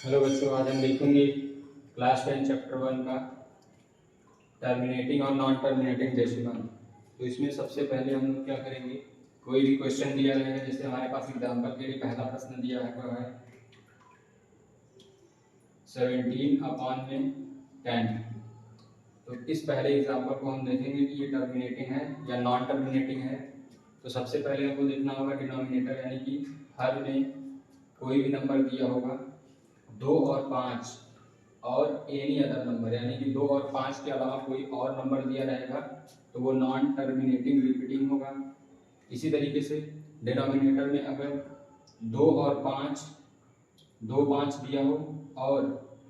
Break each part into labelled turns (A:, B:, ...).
A: Hello बच्चों, आज हम देखेंगे क्लास 10 चैप्टर 1 का टर्मिनेटिंग और नॉन टर्मिनेटिंग डेसिमल। तो इसमें सबसे पहले हम लोग क्या करेंगे, कोई भी क्वेश्चन दिया रहेगा, जैसे हमारे पास एग्जांपल के लिए पहला प्रश्न दिया है 17/10। तो इस पहले एग्जांपल को हम देखेंगे कि ये टर्मिनेटिंग है या नॉन टर्मिनेटिंग है। तो सबसे पहले हमको देखना होगा डिनोमिनेटर, यानी कि हर में कोई भी नंबर दिया होगा 2 और 5 और एनी अदर नंबर, यानी कि 2 और 5 के अलावा कोई और नंबर दिया रहेगा तो वो नॉन टर्मिनेटिंग रिपीटिंग होगा। इसी तरीके से डिनोमिनेटर में अगर 2 और 5 2 5 दिया हो और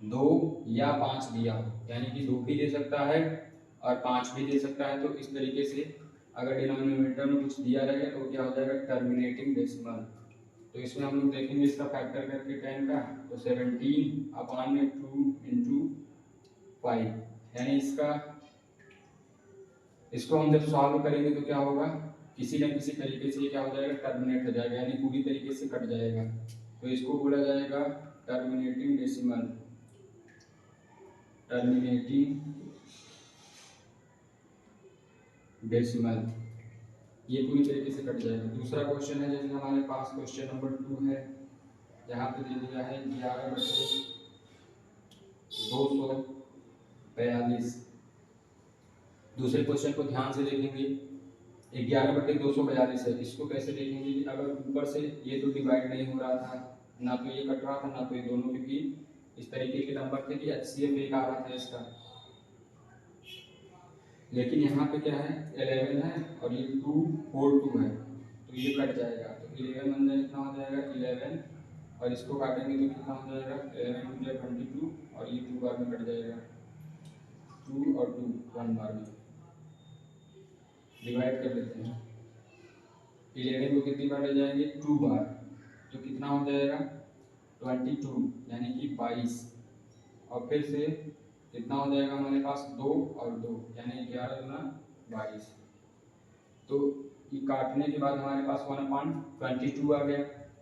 A: 2 या 5 दिया हो, यानी कि 2 भी दे सकता है और 5 भी दे सकता है। तो इस तरीके से अगर डिनोमिनेटर में कुछ दिया रहेगा तो क्या हो जाएगा, टर्मिनेटिंग डेसिमल। तो इसमें हम लोग देखेंगे इसका फैक्टर करके 10 का, तो 17/2 इंटू 5, यानी इसको हम जब सॉल्व करेंगे तो क्या होगा, किसी न किसी तरीके से क्या हो जाएगा, टर्मिनेट हो जाएगा, यानी पूरी तरीके से कट जाएगा। तो इसको बोला जाएगा टर्मिनेटिंग डेसिमल, टर्मिनेटिंग डेसिमल, ये पूरी तरीके से कट जाएगा। दूसरा क्वेश्चन है, जैसे हमारे पास क्वेश्चन नंबर 2 है, यहाँ पे दे दिया है 11/242। दूसरे क्वेश्चन को ध्यान से देखेंगे, 11/242 है। इसको कैसे देखेंगे कि अगर ऊपर से ये तो डिवाइड नहीं हो रहा था, ना तो ये कट रहा था ना तो ये दोनों, क्योंकि इस तरीके के नंबर थे कि HCF एक आ रहा था इसका। लेकिन यहाँ पे क्या है, 11 है और ये 2 4 2 है, तो ये कट जाएगा। तो 11 बन जाए कितना हो जाएगा 11, और इसको काटेंगे तो कितना हो जाएगा 11 2 22, और ये 2 बार में कट जाएगा, 2 और 2 1 बार में डिवाइड कर लेते हैं। 11 को कितनी बार ले जाएंगे, 2 बार, तो कितना हो जाएगा 22, यानी कि 22। और फिर से कितना हो जाएगा हमारे पास 2 और 2, यानी 11 गुना 22। तो ये काटने के बाद हमारे पास 1/22 आ गया।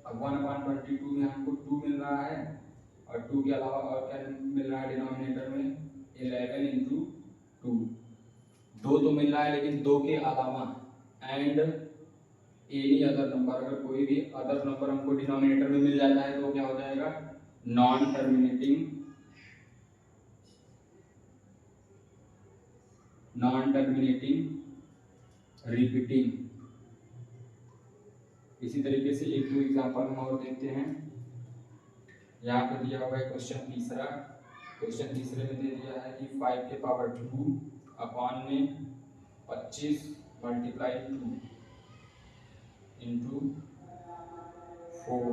A: अब 1/22 में हमको 2 मिल रहा है, और 2 के अलावा और क्या मिल रहा है डिनोमिनेटर में, 11 इंटू 2। 2 तो मिल रहा है, लेकिन 2 के अलावा एंड एनी अदर नंबर, अगर कोई भी अदर नंबर हमको डिनोमिनेटर में मिल जाता है तो क्या हो जाएगा, नॉन टर्मिनेटिंग रिपीटिंग। इसी तरीके से एक दो एग्जांपल हम और देखते हैं। यहाँ पे दिया हुआ है क्वेश्चन तीसरा। क्वेश्चन तीसरे में दे दिया है कि 5 के पावर 2 अपॉन में 25 मल्टीप्लाई 2 इंटू 4,